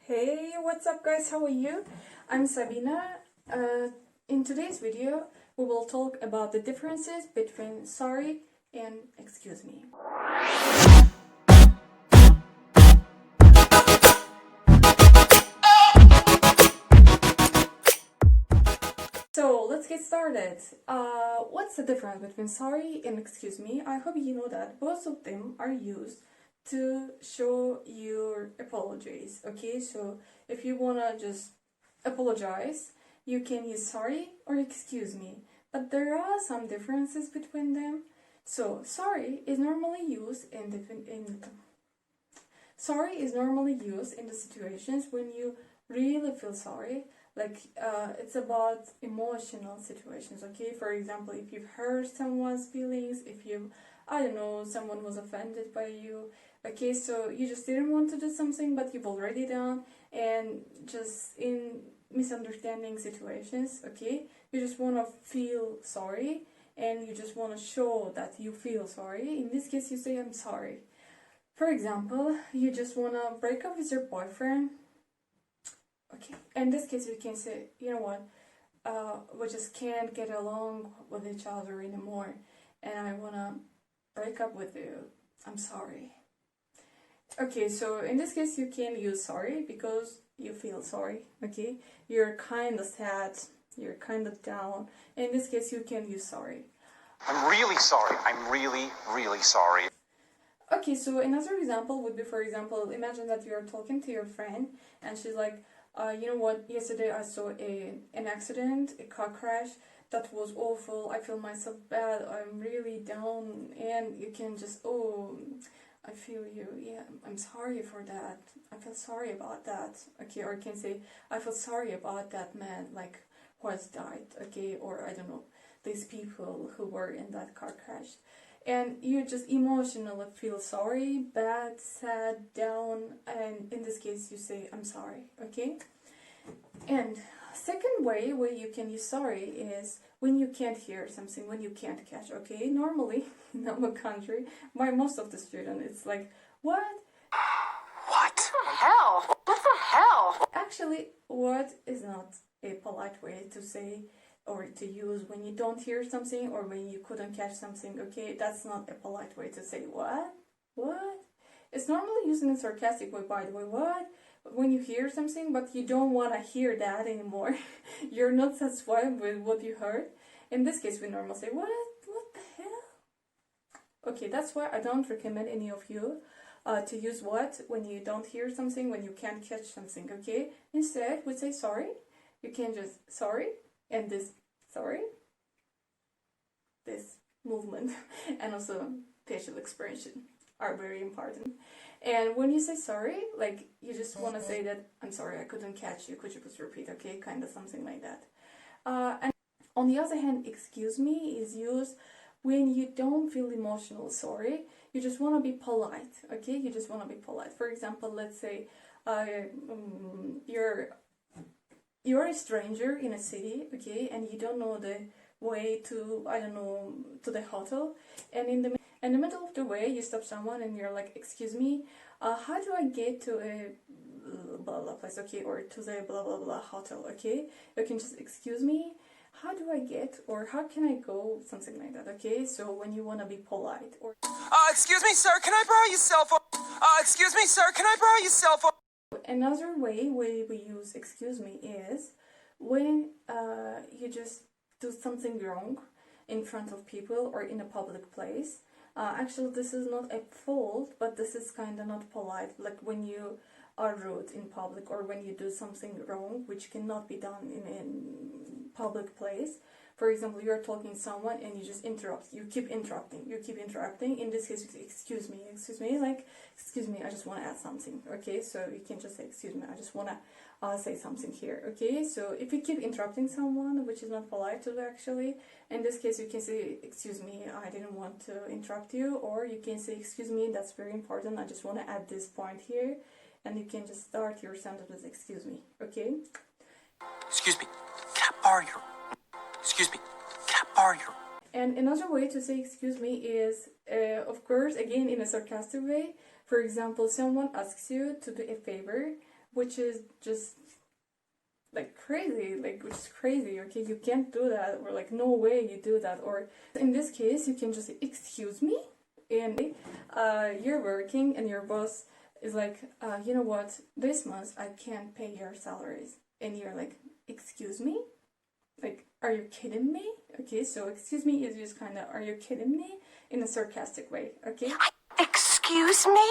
Hey, what's up guys, how are you? I'm Sabina. In today's video, we will talk about the differences between sorry and excuse me. So let's get started. What's the difference between sorry and excuse me? I hope you know that both of them are used to show your apologies. Okay, so if you wanna just apologize, you can use sorry or excuse me. But there are some differences between them. So sorry is normally used in the situations when you really feel sorry, like it's about emotional situations. Okay, for example, if you've hurt someone's feelings, if you, I don't know, someone was offended by you. Okay, so you just didn't want to do something but you've already done, and just in misunderstanding situations, okay, you just want to feel sorry and you just want to show that you feel sorry. In this case, you say I'm sorry. For example, you just want to break up with your boyfriend. Okay, in this case, you can say, you know what, we just can't get along with each other anymore, and I want to break up with you. I'm sorry. Okay, so in this case, you can use sorry because you feel sorry. Okay, you're kind of sad, you're kind of down. In this case, you can use sorry. I'm really sorry. I'm really, really sorry. Okay, so another example would be, for example, imagine that you're talking to your friend and she's like, you know what, yesterday I saw an accident, a car crash, that was awful, I feel myself bad, I'm really down, and you can just, oh, I feel you, yeah, I'm sorry for that, I feel sorry about that, okay, or you can say, I feel sorry about that man, like, who has died, okay, or I don't know, these people who were in that car crash. And you just emotionally feel sorry, bad, sad, down, and in this case you say I'm sorry, okay? And second way where you can use sorry is when you can't hear something, when you can't catch, okay? Normally in our country, by most of the students, it's like, what? What the hell? What the hell? Actually, what is not a polite way to say or to use when you don't hear something or when you couldn't catch something, okay? That's not a polite way to say what? What? It's normally used in a sarcastic way, by the way. What? When you hear something but you don't want to hear that anymore. You're not satisfied with what you heard. In this case, we normally say, what? What the hell? Okay, that's why I don't recommend any of you to use what when you don't hear something, when you can't catch something, okay? Instead, we say sorry. You can just sorry, and this sorry, this movement, and also facial expression are very important. And when you say sorry, like you just want to say that I'm sorry, I couldn't catch you, could you please repeat, okay, kind of something like that. And on the other hand, excuse me is used when you don't feel emotional sorry, you just want to be polite, okay, you just want to be polite. For example, let's say you're a stranger in a city, okay, and you don't know the way to, I don't know, to the hotel, and in the middle of the way you stop someone and you're like, excuse me, how do I get to a blah blah place, okay, or to the blah blah blah hotel, okay? You can just, excuse me, how do I get, or how can I go, something like that, okay? So when you want to be polite, or Excuse me, sir, can I borrow your cell phone? Excuse me, sir, can I borrow your cell phone? another way we use excuse me is when you just do something wrong in front of people or in a public place. Actually, this is not a fault, but this is kind of not polite, like when you are rude in public or when you do something wrong which cannot be done in a public place. For example, you're talking to someone and you just interrupt, you keep interrupting. In this case, excuse me, like, excuse me, I just want to add something, okay? So you can just say, excuse me, I just want to say something here, okay? So if you keep interrupting someone, which is not polite to do actually, in this case, you can say, excuse me, I didn't want to interrupt you, or you can say, excuse me, that's very important, I just want to add this point here, and you can just start your sentence with excuse me, okay? Excuse me, can I borrow your... Excuse me, can I borrow your... And another way to say excuse me is, of course, again in a sarcastic way. For example, someone asks you to do a favor, which is just like crazy, like which is crazy. Okay, you can't do that, or like no way you do that. Or in this case, you can just say, excuse me, and you're working and your boss is like, you know what, this month I can't pay your salaries, and you're like, excuse me, like, are you kidding me? Okay, so excuse me is just kind of, are you kidding me, in a sarcastic way. Okay, Excuse me?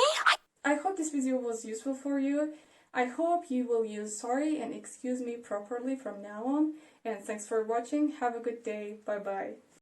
I hope this video was useful for you. I hope you will use sorry and excuse me properly from now on. And thanks for watching. Have a good day. Bye bye.